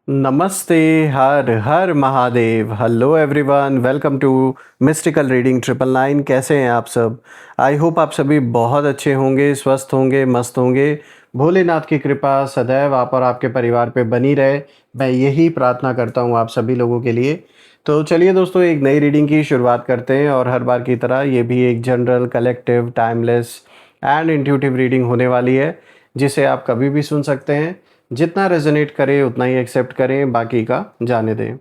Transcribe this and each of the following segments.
नमस्ते, हर हर Mahadev. Hello everyone, welcome to mystical reading 999। कैसे हैं आप सब? आई होप आप सभी बहुत अच्छे होंगे, स्वस्थ होंगे, मस्त होंगे। भोलेनाथ की कृपा सदैव आप और आपके परिवार पे बनी रहे, मैं यही प्रार्थना करता हूँ आप सभी लोगों के लिए। तो चलिए दोस्तों, एक नई रीडिंग की शुरुआत करते हैं और हर बार की तरह ये भी एक general, collective, timeless and intuitive reading होने वाली है, जिसे आप कभी भी सुन सकते हैं। जितना रेजोनेट करे उतना ही एक्सेप्ट करें, बाकी का जाने दें।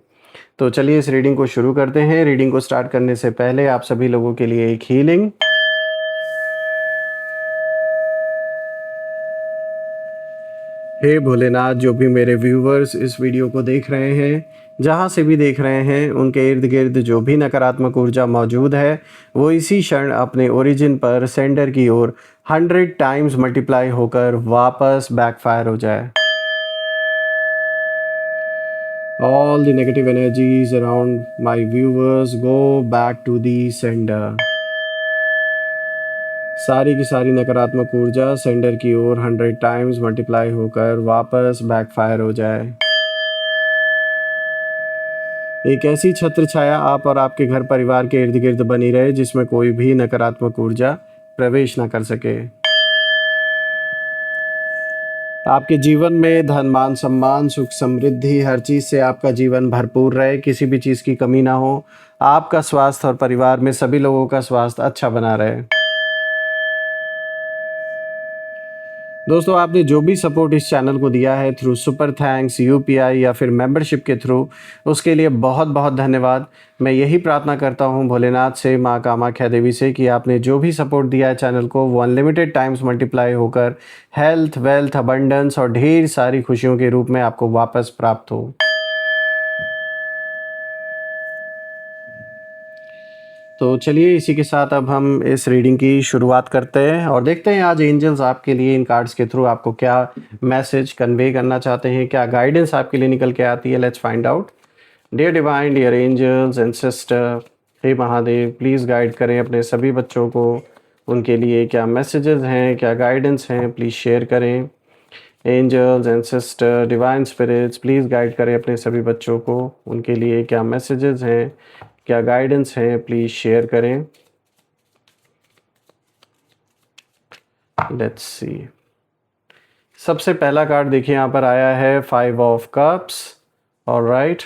तो चलिए इस रीडिंग को शुरू करते हैं। रीडिंग को स्टार्ट करने से पहले आप सभी लोगों के लिए एक हीलिंग। हे भोलेनाथ, जो भी मेरे व्यूवर्स इस वीडियो को देख रहे हैं, जहाँ से भी देख रहे हैं, उनके इर्द गिर्द जो भी नकारात्मक ऊर्जा मौजूद है वो इसी क्षण अपने ओरिजिन पर सेंडर की ओर 100 टाइम्स मल्टीप्लाई होकर वापस बैकफायर हो जाए। All the negative energies around my viewers go back to the sender. सारी की सारी नकारात्मक ऊर्जा सेंडर की ओर 100 टाइम्स मल्टीप्लाई होकर वापस बैकफायर हो जाए। एक ऐसी छत्र छाया आप और आपके घर परिवार के इर्द गिर्द बनी रहे जिसमें कोई भी नकारात्मक ऊर्जा प्रवेश न कर सके। आपके जीवन में धन, मान, सम्मान, सुख, समृद्धि, हर चीज़ से आपका जीवन भरपूर रहे, किसी भी चीज़ की कमी ना हो। आपका स्वास्थ्य और परिवार में सभी लोगों का स्वास्थ्य अच्छा बना रहे। दोस्तों, आपने जो भी सपोर्ट इस चैनल को दिया है थ्रू सुपर थैंक्स, यूपीआई या फिर मेंबरशिप के थ्रू, उसके लिए बहुत बहुत धन्यवाद। मैं यही प्रार्थना करता हूँ भोलेनाथ से, माँ कामाख्या देवी से, कि आपने जो भी सपोर्ट दिया है चैनल को वो अनलिमिटेड टाइम्स मल्टीप्लाई होकर हेल्थ, वेल्थ, अबंडेंस और ढेर सारी खुशियों के रूप में आपको वापस प्राप्त हो। तो चलिए इसी के साथ अब हम इस रीडिंग की शुरुआत करते हैं और देखते हैं आज एंजल्स आपके लिए इन कार्ड्स के थ्रू आपको क्या मैसेज कन्वे करना चाहते हैं, क्या गाइडेंस आपके लिए निकल के आती है। Let's find out. Dear divine, dear angels and sister, हे महादेव, प्लीज़ गाइड करें अपने सभी बच्चों को। उनके लिए क्या मैसेजेस हैं, क्या गाइडेंस हैं, प्लीज़ शेयर करें। Angels and sister, divine spirits, please guide करें अपने सभी बच्चों को। उनके लिए क्या मैसेजेस हैं, क्या गाइडेंस है, प्लीज़ शेयर करें। Let's see. सबसे पहला कार्ड देखिए यहाँ पर आया है 5 of cups. Alright,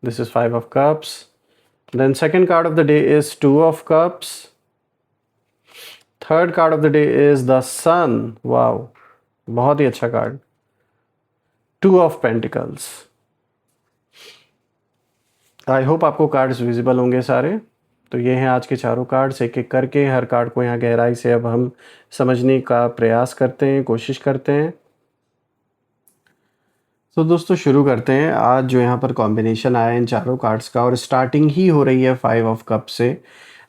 this is 5 of cups. Then second card of the day is 2 of cups. Third card of the day is the sun. Wow, बहुत ही अच्छा कार्ड। 2 ऑफ पेंटिकल्स। आई होप आपको कार्ड्स विजिबल होंगे सारे। तो ये हैं आज के चारों कार्ड्स। एक एक करके हर कार्ड को यहाँ गहराई से अब हम समझने का प्रयास करते हैं, कोशिश करते हैं। तो दोस्तों शुरू करते हैं। आज जो यहाँ पर कॉम्बिनेशन आया है इन चारों कार्ड्स का, और स्टार्टिंग ही हो रही है 5 ऑफ कप से।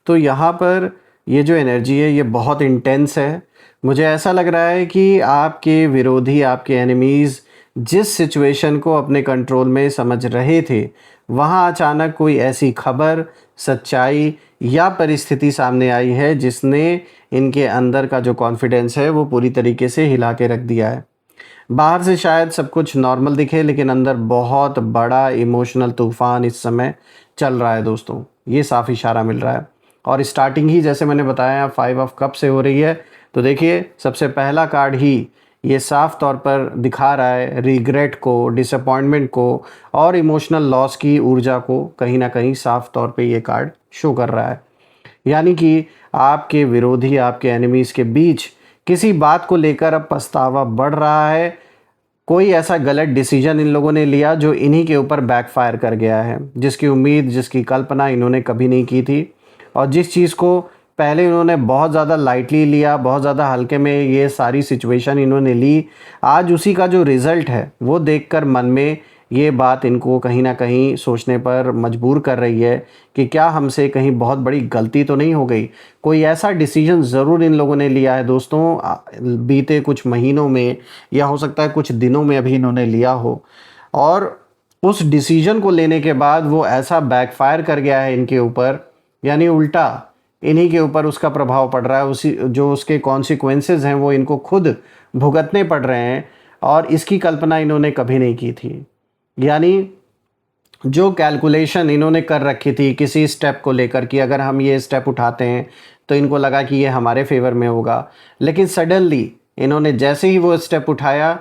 तो यहाँ पर ये जो एनर्जी है ये बहुत इंटेंस है। मुझे ऐसा लग रहा है कि आपके विरोधी, आपके एनिमीज़ जिस सिचुएशन को अपने कंट्रोल में समझ रहे थे, वहाँ अचानक कोई ऐसी खबर, सच्चाई या परिस्थिति सामने आई है जिसने इनके अंदर का जो कॉन्फिडेंस है वो पूरी तरीके से हिला के रख दिया है। बाहर से शायद सब कुछ नॉर्मल दिखे, लेकिन अंदर बहुत बड़ा इमोशनल तूफान इस समय चल रहा है दोस्तों। ये साफ इशारा मिल रहा है। और स्टार्टिंग ही जैसे मैंने बताया 5 ऑफ कप से हो रही है। तो देखिए सबसे पहला कार्ड ही ये साफ तौर पर दिखा रहा है रिग्रेट को, डिसअपॉइंटमेंट को और इमोशनल लॉस की ऊर्जा को कहीं ना कहीं साफ तौर पे ये कार्ड शो कर रहा है। यानी कि आपके विरोधी, आपके एनिमीज़ के बीच किसी बात को लेकर अब पछतावा बढ़ रहा है। कोई ऐसा गलत डिसीजन इन लोगों ने लिया जो इन्हीं के ऊपर बैकफायर कर गया है, जिसकी उम्मीद, जिसकी कल्पना इन्होंने कभी नहीं की थी। और जिस चीज़ को पहले इन्होंने बहुत ज़्यादा लाइटली लिया, बहुत ज़्यादा हल्के में ये सारी सिचुएशन इन्होंने ली, आज उसी का जो रिज़ल्ट है वो देखकर मन में ये बात इनको कहीं ना कहीं सोचने पर मजबूर कर रही है कि क्या हमसे कहीं बहुत बड़ी गलती तो नहीं हो गई। कोई ऐसा डिसीजन ज़रूर इन लोगों ने लिया है दोस्तों, बीते कुछ महीनों में या हो सकता है कुछ दिनों में अभी इन्होंने लिया हो, और उस डिसीजन को लेने के बाद वो ऐसा बैकफायर कर गया है इनके ऊपर, यानी उल्टा इन्हीं के ऊपर उसका प्रभाव पड़ रहा है। उसी जो उसके कॉन्सिक्वेंसेस हैं वो इनको खुद भुगतने पड़ रहे हैं, और इसकी कल्पना इन्होंने कभी नहीं की थी। यानी जो कैलकुलेशन इन्होंने कर रखी थी किसी स्टेप को लेकर कि अगर हम ये स्टेप उठाते हैं तो इनको लगा कि ये हमारे फेवर में होगा, लेकिन सडनली इन्होंने जैसे ही वो स्टेप उठाया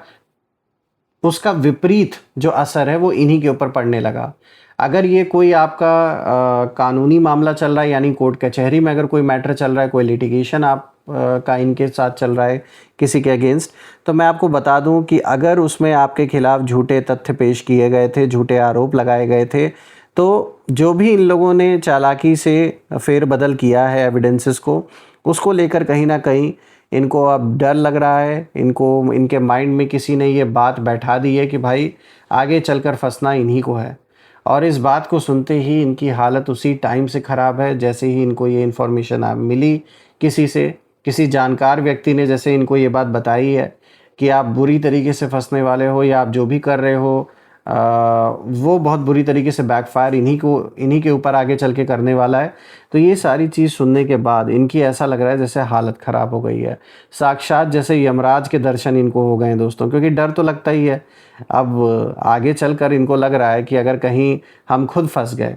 उसका विपरीत जो असर है वो इन्हीं के ऊपर पड़ने लगा। अगर ये कोई आपका कानूनी मामला चल रहा है, यानी कोर्ट कचहरी में अगर कोई मैटर चल रहा है, कोई लिटिगेशन आप का इनके साथ चल रहा है किसी के अगेंस्ट, तो मैं आपको बता दूं कि अगर उसमें आपके खिलाफ झूठे तथ्य पेश किए गए थे, झूठे आरोप लगाए गए थे, तो जो भी इन लोगों ने चालाकी से फेरबदल किया है एविडेंसेस को, उसको लेकर कहीं ना कहीं इनको अब डर लग रहा है। इनको इनके माइंड में किसी ने ये बात बैठा दी है कि भाई आगे चलकर फंसना इन्हीं को है। और इस बात को सुनते ही इनकी हालत उसी टाइम से ख़राब है जैसे ही इनको ये इन्फॉर्मेशन मिली किसी से, किसी जानकार व्यक्ति ने जैसे इनको ये बात बताई है कि आप बुरी तरीके से फंसने वाले हो, या आप जो भी कर रहे हो वो बहुत बुरी तरीके से बैकफायर इन्हीं के ऊपर आगे चल के करने वाला है। तो ये सारी चीज़ सुनने के बाद इनकी ऐसा लग रहा है जैसे हालत ख़राब हो गई है, साक्षात जैसे यमराज के दर्शन इनको हो गए हैं दोस्तों, क्योंकि डर तो लगता ही है। अब आगे चलकर इनको लग रहा है कि अगर कहीं हम खुद फंस गए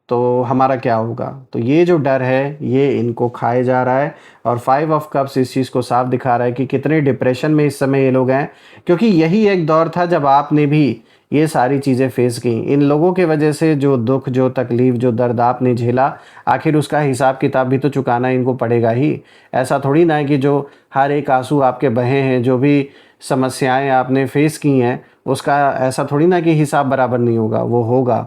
तो हमारा क्या होगा। तो ये जो डर है ये इनको खाए जा रहा है, और 5 ऑफ कप्स इस चीज़ को साफ दिखा रहा है कि कितने डिप्रेशन में इस समय ये लोग हैं, क्योंकि यही एक दौर था जब आपने भी ये सारी चीज़ें फेस की। इन लोगों के वजह से जो दुख, जो तकलीफ़, जो दर्द आपने झेला, आखिर उसका हिसाब किताब भी तो चुकाना इनको पड़ेगा ही। ऐसा थोड़ी ना है कि जो हर एक आंसू आपके बहे हैं, जो भी समस्याएं आपने फेस की हैं, उसका ऐसा थोड़ी ना कि हिसाब बराबर नहीं होगा, वो होगा,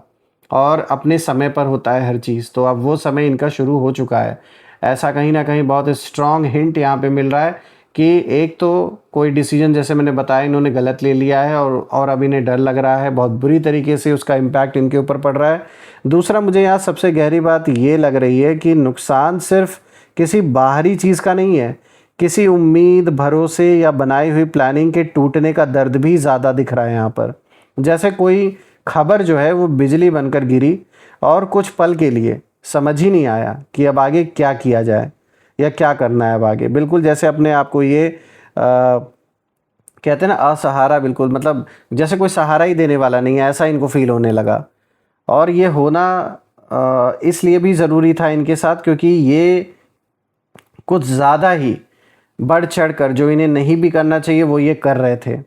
और अपने समय पर होता है हर चीज़। तो अब वो समय इनका शुरू हो चुका है। ऐसा कहीं ना कहीं बहुत स्ट्रॉन्ग हिंट यहाँ पे मिल रहा है कि एक तो कोई डिसीजन जैसे मैंने बताया इन्होंने गलत ले लिया है, और अब इन्हें डर लग रहा है, बहुत बुरी तरीके से उसका इम्पैक्ट इनके ऊपर पड़ रहा है। दूसरा, मुझे यहाँ सबसे गहरी बात ये लग रही है कि नुकसान सिर्फ किसी बाहरी चीज़ का नहीं है, किसी उम्मीद, भरोसे या बनाई हुई प्लानिंग के टूटने का दर्द भी ज़्यादा दिख रहा है यहाँ पर। जैसे कोई खबर जो है वो बिजली बनकर गिरी और कुछ पल के लिए समझ ही नहीं आया कि अब आगे क्या किया जाए या क्या करना है अब आगे। बिल्कुल जैसे अपने आप को ये कहते हैं ना, असहारा, बिल्कुल मतलब जैसे कोई सहारा ही देने वाला नहीं है, ऐसा इनको फील होने लगा। और ये होना इसलिए भी ज़रूरी था इनके साथ क्योंकि ये कुछ ज़्यादा ही बढ़ चढ़ कर जो इन्हें नहीं भी करना चाहिए वो ये कर रहे थे।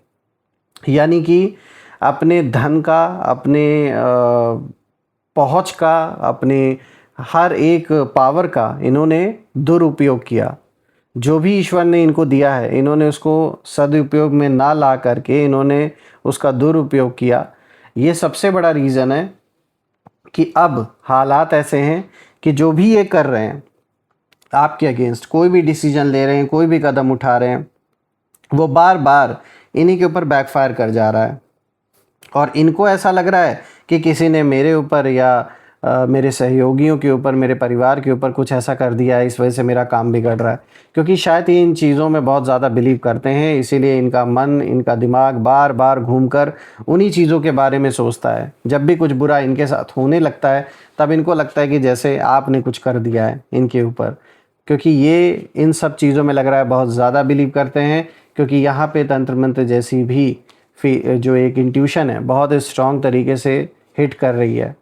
यानी कि अपने धन का, अपने पहुंच का, अपने हर एक पावर का इन्होंने दुरुपयोग किया। जो भी ईश्वर ने इनको दिया है इन्होंने उसको सदुपयोग में ना ला करके इन्होंने उसका दुरुपयोग किया। ये सबसे बड़ा रीज़न है कि अब हालात ऐसे हैं कि जो भी ये कर रहे हैं आपके अगेंस्ट, कोई भी डिसीजन ले रहे हैं, कोई भी कदम उठा रहे हैं, वो बार बार इन्हीं के ऊपर बैकफायर कर जा रहा है। और इनको ऐसा लग रहा है कि किसी ने मेरे ऊपर या मेरे सहयोगियों के ऊपर, मेरे परिवार के ऊपर कुछ ऐसा कर दिया है, इस वजह से मेरा काम बिगड़ रहा है। क्योंकि शायद ये इन चीज़ों में बहुत ज़्यादा बिलीव करते हैं, इसीलिए इनका मन, इनका दिमाग बार बार घूमकर उन्हीं चीज़ों के बारे में सोचता है। जब भी कुछ बुरा इनके साथ होने लगता है तब इनको लगता है कि जैसे आपने कुछ कर दिया है इनके ऊपर, क्योंकि ये इन सब चीज़ों में लग रहा है बहुत ज़्यादा बिलीव करते हैं। क्योंकि यहाँ पे तंत्र मंत्र जैसी भी जो एक इंट्यूशन है बहुत स्ट्रॉन्ग तरीके से हिट कर रही है।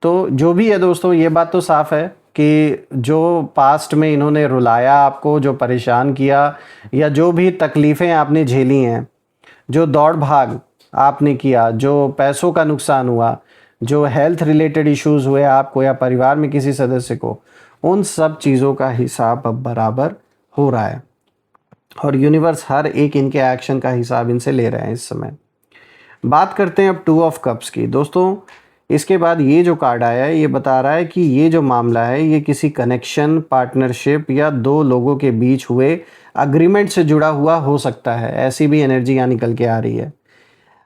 तो जो भी है दोस्तों, ये बात तो साफ़ है कि जो पास्ट में इन्होंने रुलाया आपको, जो परेशान किया, या जो भी तकलीफ़ें आपने झेली हैं, जो दौड़ भाग आपने किया, जो पैसों का नुकसान हुआ, जो हेल्थ रिलेटेड इश्यूज़ हुए आपको या परिवार में किसी सदस्य को, उन सब चीज़ों का हिसाब अब बराबर हो रहा है। और यूनिवर्स हर एक इनके एक्शन का हिसाब इनसे ले रहे हैं इस समय। बात करते हैं अब 2 ऑफ कप्स की। दोस्तों, इसके बाद ये जो कार्ड आया है ये बता रहा है कि ये जो मामला है ये किसी कनेक्शन, पार्टनरशिप या 2 लोगों के बीच हुए अग्रीमेंट से जुड़ा हुआ हो सकता है। ऐसी भी एनर्जी यहाँ निकल के आ रही है।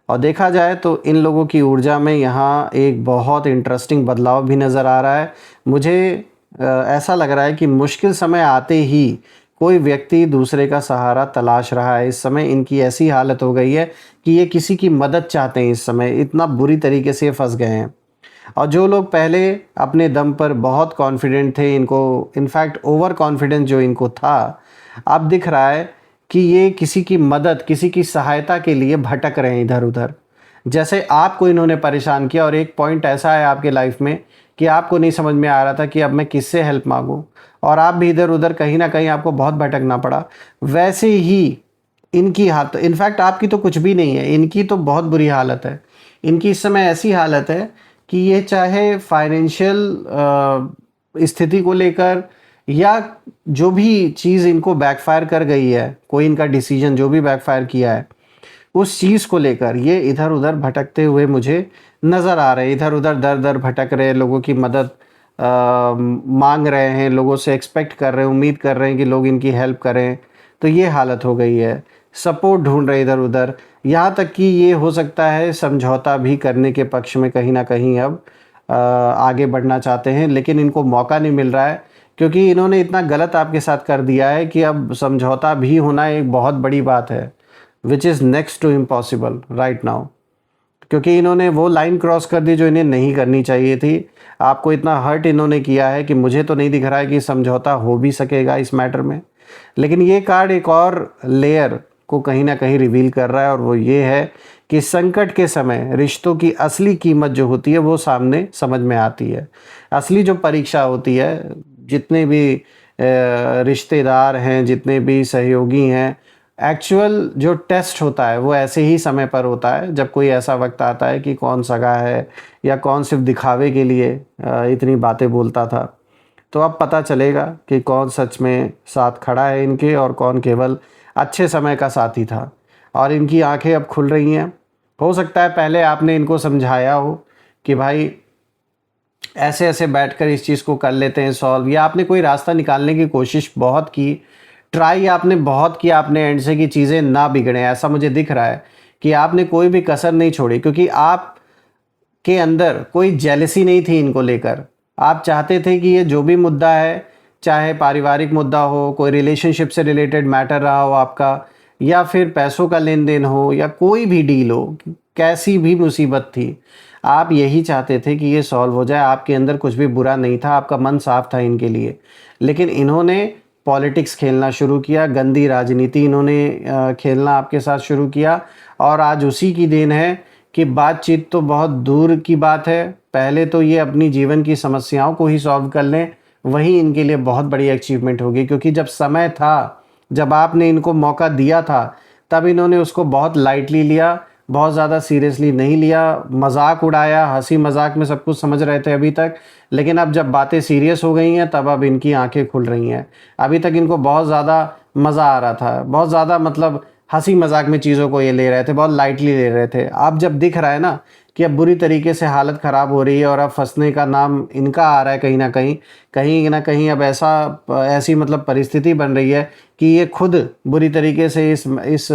और देखा जाए तो इन लोगों की ऊर्जा में यहाँ एक बहुत इंटरेस्टिंग बदलाव भी नज़र आ रहा है। मुझे ऐसा लग रहा है कि मुश्किल समय आते ही कोई व्यक्ति दूसरे का सहारा तलाश रहा है। इस समय इनकी ऐसी हालत हो गई है कि ये किसी की मदद चाहते हैं। इस समय इतना बुरी तरीके से फंस गए हैं। और जो लोग पहले अपने दम पर बहुत कॉन्फिडेंट थे, इनको इनफैक्ट ओवर कॉन्फिडेंस जो इनको था, अब दिख रहा है कि ये किसी की मदद, किसी की सहायता के लिए भटक रहे हैं इधर उधर। जैसे आपको इन्होंने परेशान किया और एक पॉइंट ऐसा है आपके लाइफ में कि आपको नहीं समझ में आ रहा था कि अब मैं किससे हेल्प मांगूं, और आप भी इधर उधर कहीं ना कहीं आपको बहुत भटकना पड़ा। वैसे ही इनकी हालत, इनफैक्ट आपकी तो कुछ भी नहीं है, इनकी तो बहुत बुरी हालत है। इनकी इस समय ऐसी हालत है कि ये चाहे फाइनेंशियल स्थिति को लेकर या जो भी चीज़ इनको बैकफायर कर गई है, कोई इनका डिसीजन जो भी बैकफायर किया है, उस चीज़ को लेकर ये इधर उधर भटकते हुए मुझे नज़र आ रहे हैं। इधर उधर दर दर भटक रहे हैं, लोगों की मदद मांग रहे हैं, लोगों से एक्सपेक्ट कर रहे हैं, उम्मीद कर रहे हैं कि लोग इनकी हेल्प करें। तो ये हालत हो गई है, सपोर्ट ढूंढ रहे इधर उधर, यहाँ तक कि ये हो सकता है समझौता भी करने के पक्ष में कहीं ना कहीं अब आगे बढ़ना चाहते हैं, लेकिन इनको मौका नहीं मिल रहा है क्योंकि इन्होंने इतना गलत आपके साथ कर दिया है कि अब समझौता भी होना एक बहुत बड़ी बात है, which is next to impossible right now. क्योंकि इन्होंने वो लाइन क्रॉस कर दी जो इन्हें नहीं करनी चाहिए थी। आपको इतना हर्ट इन्होंने किया है कि मुझे तो नहीं दिख रहा है कि समझौता हो भी सकेगा इस मैटर में। लेकिन ये कार्ड एक और लेयर को कहीं ना कहीं रिवील कर रहा है, और वो ये है कि संकट के समय रिश्तों की असली कीमत जो होती है वो सामने समझ में आती है। असली जो परीक्षा होती है, जितने भी रिश्तेदार हैं, जितने भी सहयोगी हैं, एक्चुअल जो टेस्ट होता है वो ऐसे ही समय पर होता है जब कोई ऐसा वक्त आता है कि कौन सगा है या कौन सिर्फ दिखावे के लिए इतनी बातें बोलता था। तो अब पता चलेगा कि कौन सच में साथ खड़ा है इनके और कौन केवल अच्छे समय का साथी था। और इनकी आंखें अब खुल रही हैं। हो सकता है पहले आपने इनको समझाया हो कि भाई ऐसे ऐसे बैठकर इस चीज़ को कर लेते हैं सॉल्व, या आपने कोई रास्ता निकालने की कोशिश बहुत की, ट्राई आपने बहुत किया आपने एंड से कि चीज़ें ना बिगड़ें। ऐसा मुझे दिख रहा है कि आपने कोई भी कसर नहीं छोड़ी, क्योंकि आप के अंदर कोई जेलसी नहीं थी इनको लेकर। आप चाहते थे कि ये जो भी मुद्दा है, चाहे पारिवारिक मुद्दा हो, कोई रिलेशनशिप से रिलेटेड मैटर रहा हो आपका, या फिर पैसों का लेन देन हो, या कोई भी डील हो, कैसी भी मुसीबत थी, आप यही चाहते थे कि ये सॉल्व हो जाए। आपके अंदर कुछ भी बुरा नहीं था, आपका मन साफ था इनके लिए। लेकिन इन्होंने पॉलिटिक्स खेलना शुरू किया, गंदी राजनीति इन्होंने खेलना आपके साथ शुरू किया, और आज उसी की देन है कि बातचीत तो बहुत दूर की बात है, पहले तो ये अपनी जीवन की समस्याओं को ही सॉल्व कर लें, वही इनके लिए बहुत बड़ी अचीवमेंट होगी। क्योंकि जब समय था, जब आपने इनको मौका दिया था, तब इन्होंने उसको बहुत लाइटली लिया, बहुत ज़्यादा सीरियसली नहीं लिया, मजाक उड़ाया, हंसी मजाक में सब कुछ समझ रहे थे अभी तक। लेकिन अब जब बातें सीरियस हो गई हैं तब अब इनकी आंखें खुल रही हैं। अभी तक इनको बहुत ज़्यादा मज़ा आ रहा था, बहुत ज़्यादा मतलब हंसी मजाक में चीज़ों को ये ले रहे थे, बहुत लाइटली ले रहे थे। अब जब दिख रहा है ना कि अब बुरी तरीके से हालत ख़राब हो रही है और अब फंसने का नाम इनका आ रहा है, कहीं ना कहीं अब ऐसी मतलब परिस्थिति बन रही है कि ये खुद बुरी तरीके से इस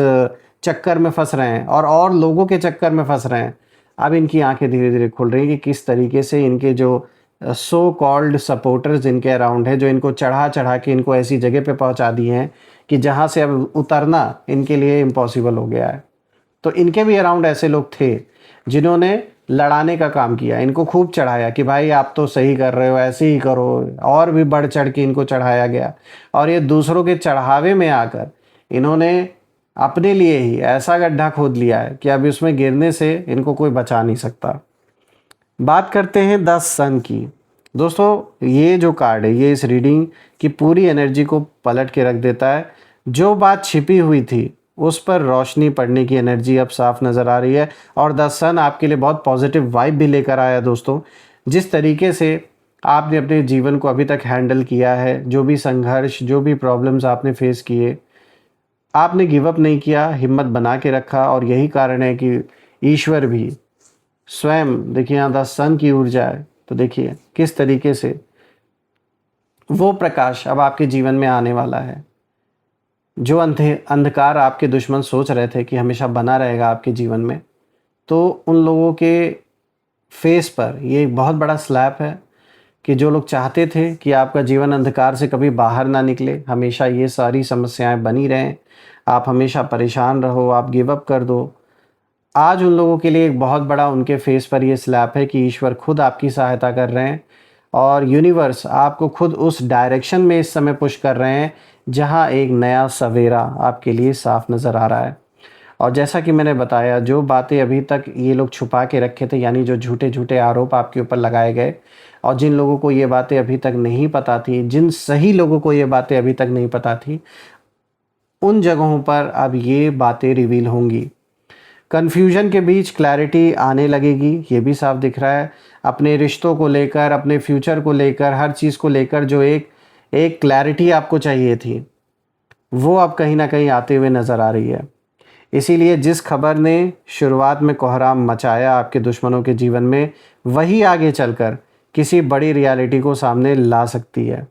चक्कर में फंस रहे हैं और लोगों के चक्कर में फंस रहे हैं। अब इनकी आंखें धीरे धीरे खुल रही हैं कि किस तरीके से इनके जो सो कॉल्ड सपोर्टर्स इनके अराउंड है, जो इनको चढ़ा चढ़ा के इनको ऐसी जगह पे पहुंचा दिए हैं कि जहां से अब उतरना इनके लिए इम्पॉसिबल हो गया है। तो इनके भी अराउंड ऐसे लोग थे जिन्होंने लड़ाने का काम किया, इनको खूब चढ़ाया कि भाई आप तो सही कर रहे हो, ऐसे ही करो, और भी बढ़ चढ़ के इनको चढ़ाया गया। और ये दूसरों के चढ़ावे में आकर इन्होंने अपने लिए ही ऐसा गड्ढा खोद लिया है कि अब उसमें गिरने से इनको कोई बचा नहीं सकता। बात करते हैं 10 सन की। दोस्तों ये जो कार्ड है, ये इस रीडिंग की पूरी एनर्जी को पलट के रख देता है। जो बात छिपी हुई थी उस पर रोशनी पड़ने की एनर्जी अब साफ नज़र आ रही है, और द सन आपके लिए बहुत पॉजिटिव वाइब भी लेकर आया दोस्तों। जिस तरीके से आपने अपने जीवन को अभी तक हैंडल किया है, जो भी संघर्ष, जो भी प्रॉब्लम्स आपने फेस किए, आपने गिव अप नहीं किया, हिम्मत बना के रखा। और यही कारण है कि ईश्वर भी स्वयं, देखिए यहाँ द सन की ऊर्जा है, तो देखिए किस तरीके से वो प्रकाश अब आपके जीवन में आने वाला है। जो अंधकार आपके दुश्मन सोच रहे थे कि हमेशा बना रहेगा आपके जीवन में, तो उन लोगों के फेस पर ये एक बहुत बड़ा स्लैप है कि जो लोग चाहते थे कि आपका जीवन अंधकार से कभी बाहर ना निकले, हमेशा ये सारी समस्याएं बनी रहें, आप हमेशा परेशान रहो, आप गिव अप कर दो, आज उन लोगों के लिए एक बहुत बड़ा उनके फेस पर ये स्लैप है कि ईश्वर खुद आपकी सहायता कर रहे हैं, और यूनिवर्स आपको खुद उस डायरेक्शन में इस समय पुश कर रहे हैं जहां एक नया सवेरा आपके लिए साफ नज़र आ रहा है। और जैसा कि मैंने बताया, जो बातें अभी तक ये लोग छुपा के रखे थे, यानी जो झूठे-झूठे आरोप आपके ऊपर लगाए गए, और जिन लोगों को ये बातें अभी तक नहीं पता थी, जिन सही लोगों को ये बातें अभी तक नहीं पता थी, उन जगहों पर अब ये बातें रिवील होंगी। कन्फ्यूजन के बीच क्लैरिटी आने लगेगी, ये भी साफ दिख रहा है। अपने रिश्तों को लेकर, अपने फ्यूचर को लेकर, हर चीज़ को लेकर जो एक एक क्लैरिटी आपको चाहिए थी, वो अब कहीं न कहीं आते हुए नज़र आ रही है। इसीलिए जिस खबर ने शुरुआत में कोहराम मचाया आपके दुश्मनों के जीवन में, वही आगे चलकर किसी बड़ी रियलिटी को सामने ला सकती है।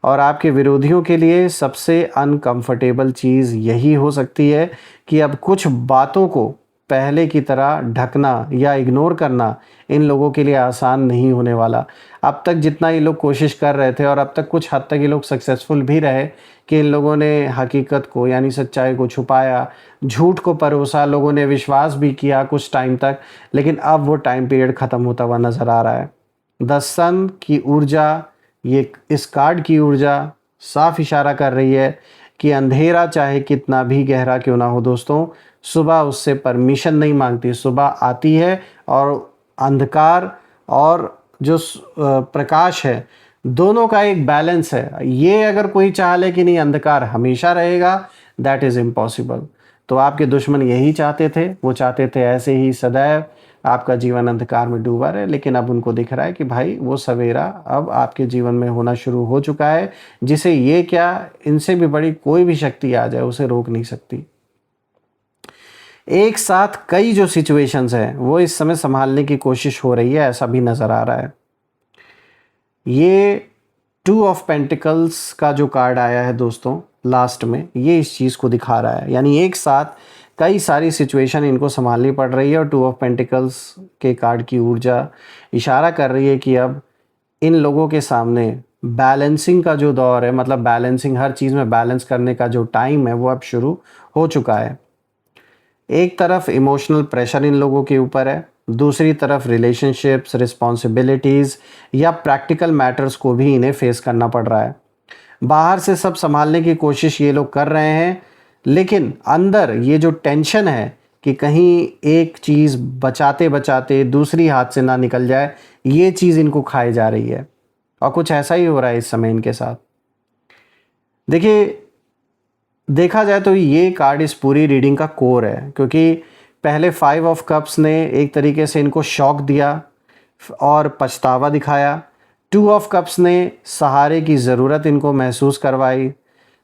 और आपके विरोधियों के लिए सबसे अनकंफर्टेबल चीज़ यही हो सकती है कि अब कुछ बातों को पहले की तरह ढकना या इग्नोर करना इन लोगों के लिए आसान नहीं होने वाला। अब तक जितना ये लोग कोशिश कर रहे थे, और अब तक कुछ हद तक ये लोग सक्सेसफुल भी रहे कि इन लोगों ने हकीकत को, यानी सच्चाई को छुपाया, झूठ को परोसा, लोगों ने विश्वास भी किया कुछ टाइम तक, लेकिन अब वो टाइम पीरियड ख़त्म होता हुआ नज़र आ रहा है। द सन की ऊर्जा, ये इस कार्ड की ऊर्जा साफ इशारा कर रही है कि अंधेरा चाहे कितना भी गहरा क्यों ना हो दोस्तों, सुबह उससे परमिशन नहीं मांगती, सुबह आती है। और अंधकार और जो प्रकाश है, दोनों का एक बैलेंस है। ये अगर कोई चाह ले कि नहीं अंधकार हमेशा रहेगा, दैट इज़ इम्पॉसिबल। तो आपके दुश्मन यही चाहते थे, वो चाहते थे ऐसे ही सदैव आपका जीवन अंधकार में डूबा रहे, लेकिन अब उनको दिख रहा है कि भाई वो सवेरा अब आपके जीवन में होना शुरू हो चुका है, जिसे ये क्या, इनसे भी बड़ी कोई भी शक्ति आ जाए उसे रोक नहीं सकती। एक साथ कई जो सिचुएशंस हैं वो इस समय संभालने की कोशिश हो रही है, ऐसा भी नज़र आ रहा है। ये टू ऑफ पेंटिकल्स का जो कार्ड आया है दोस्तों लास्ट में, ये इस चीज़ को दिखा रहा है, यानी एक साथ कई सारी सिचुएशन इनको संभालनी पड़ रही है। और टू ऑफ पेंटिकल्स के कार्ड की ऊर्जा इशारा कर रही है कि अब इन लोगों के सामने बैलेंसिंग का जो दौर है, मतलब बैलेंसिंग, हर चीज़ में बैलेंस करने का जो टाइम है, वो अब शुरू हो चुका है। एक तरफ इमोशनल प्रेशर इन लोगों के ऊपर है, दूसरी तरफ रिलेशनशिप्स, रिस्पॉन्सिबिलिटीज़ या प्रैक्टिकल मैटर्स को भी इन्हें फेस करना पड़ रहा है। बाहर से सब संभालने की कोशिश ये लोग कर रहे हैं, लेकिन अंदर ये जो टेंशन है कि कहीं एक चीज़ बचाते बचाते दूसरी हाथ से ना निकल जाए, ये चीज़ इनको खाई जा रही है। और कुछ ऐसा ही हो रहा है इस समय इनके साथ। देखिए, देखा जाए तो ये कार्ड इस पूरी रीडिंग का कोर है, क्योंकि पहले 5 ऑफ कप्स ने एक तरीके से इनको शॉक दिया और पछतावा दिखाया। 2 ऑफ कप्स ने सहारे की ज़रूरत इनको महसूस करवाई।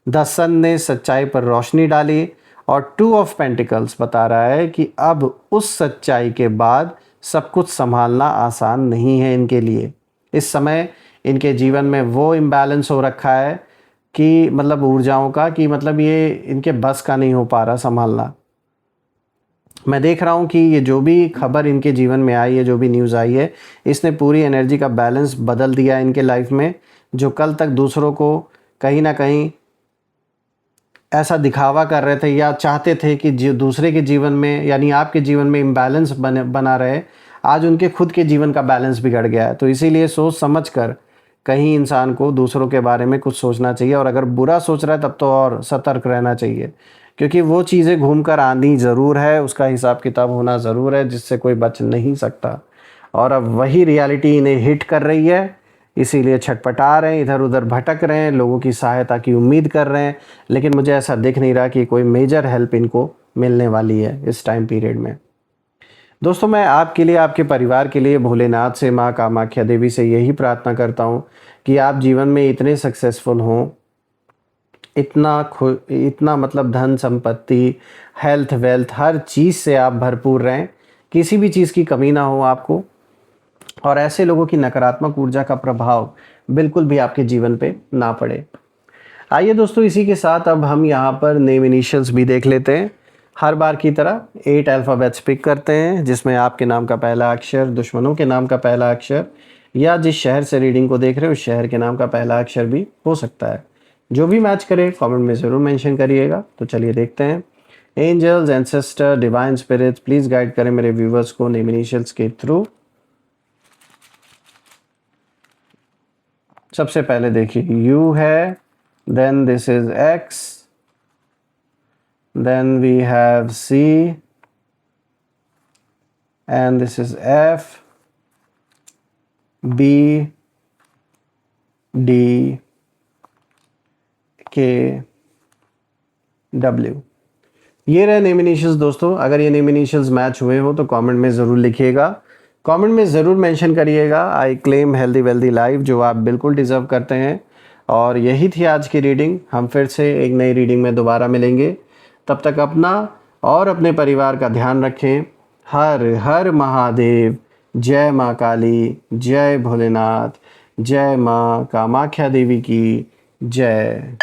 द सन ने सच्चाई पर रोशनी डाली। और 2 ऑफ पेंटिकल्स बता रहा है कि अब उस सच्चाई के बाद सब कुछ संभालना आसान नहीं है इनके लिए। इस समय इनके जीवन में वो इम्बैलेंस हो रखा है कि मतलब ऊर्जाओं का, कि मतलब ये इनके बस का नहीं हो पा रहा संभालना। मैं देख रहा हूँ कि ये जो भी खबर इनके जीवन में आई है, जो भी न्यूज़ आई है, इसने पूरी एनर्जी का बैलेंस बदल दिया है इनके लाइफ में। जो कल तक दूसरों को कहीं ना कहीं ऐसा दिखावा कर रहे थे या चाहते थे कि जो दूसरे के जीवन में, यानी आपके जीवन में इम्बैलेंस बना रहे, आज उनके खुद के जीवन का बैलेंस बिगड़ गया है। तो इसीलिए सोच समझ कर कहीं इंसान को दूसरों के बारे में कुछ सोचना चाहिए, और अगर बुरा सोच रहा है तब तो और सतर्क रहना चाहिए, क्योंकि वो चीज़ें घूम कर आनी ज़रूर है, उसका हिसाब किताब होना ज़रूर है, जिससे कोई बच नहीं सकता। और अब वही रियलिटी इन्हें हिट कर रही है, इसीलिए छटपटा रहे हैं, इधर उधर भटक रहे हैं, लोगों की सहायता की उम्मीद कर रहे हैं, लेकिन मुझे ऐसा दिख नहीं रहा कि कोई मेजर हेल्प इनको मिलने वाली है इस टाइम पीरियड में। दोस्तों, मैं आपके लिए, आपके परिवार के लिए भोलेनाथ से, माँ कामाख्या देवी से यही प्रार्थना करता हूँ कि आप जीवन में इतने सक्सेसफुल हों, इतना मतलब धन संपत्ति, हेल्थ वेल्थ, हर चीज़ से आप भरपूर रहें, किसी भी चीज़ की कमी ना हो आपको, और ऐसे लोगों की नकारात्मक ऊर्जा का प्रभाव बिल्कुल भी आपके जीवन पे ना पड़े। आइए दोस्तों, इसी के साथ अब हम यहाँ पर नेम इनिशियल्स भी देख लेते हैं। हर बार की तरह 8 अल्फ़ाबेट्स पिक करते हैं, जिसमें आपके नाम का पहला अक्षर, दुश्मनों के नाम का पहला अक्षर, या जिस शहर से रीडिंग को देख रहे हो उस शहर के नाम का पहला अक्षर भी हो सकता है। जो भी मैच करे कमेंट में ज़रूर मेंशन करिएगा। तो चलिए देखते हैं। Angels, ancestor, divine spirits, please guide करें मेरे व्यूवर्स को नेम इनिशियल्स के थ्रू। सबसे पहले देखिए, यू है, then this is X, then we have C, and this is F, B, D, K, W। ये रहे नेम इनिशियल्स दोस्तों। अगर ये नेम इनिशियल्स मैच हुए हो तो कमेंट में ज़रूर लिखिएगा, कमेंट में ज़रूर मेंशन करिएगा I claim healthy wealthy life, जो आप बिल्कुल डिज़र्व करते हैं। और यही थी आज की रीडिंग। हम फिर से एक नई रीडिंग में दोबारा मिलेंगे। तब तक अपना और अपने परिवार का ध्यान रखें। हर हर महादेव। जय माँ काली, जय भोलेनाथ, जय माँ कामाख्या देवी की जय।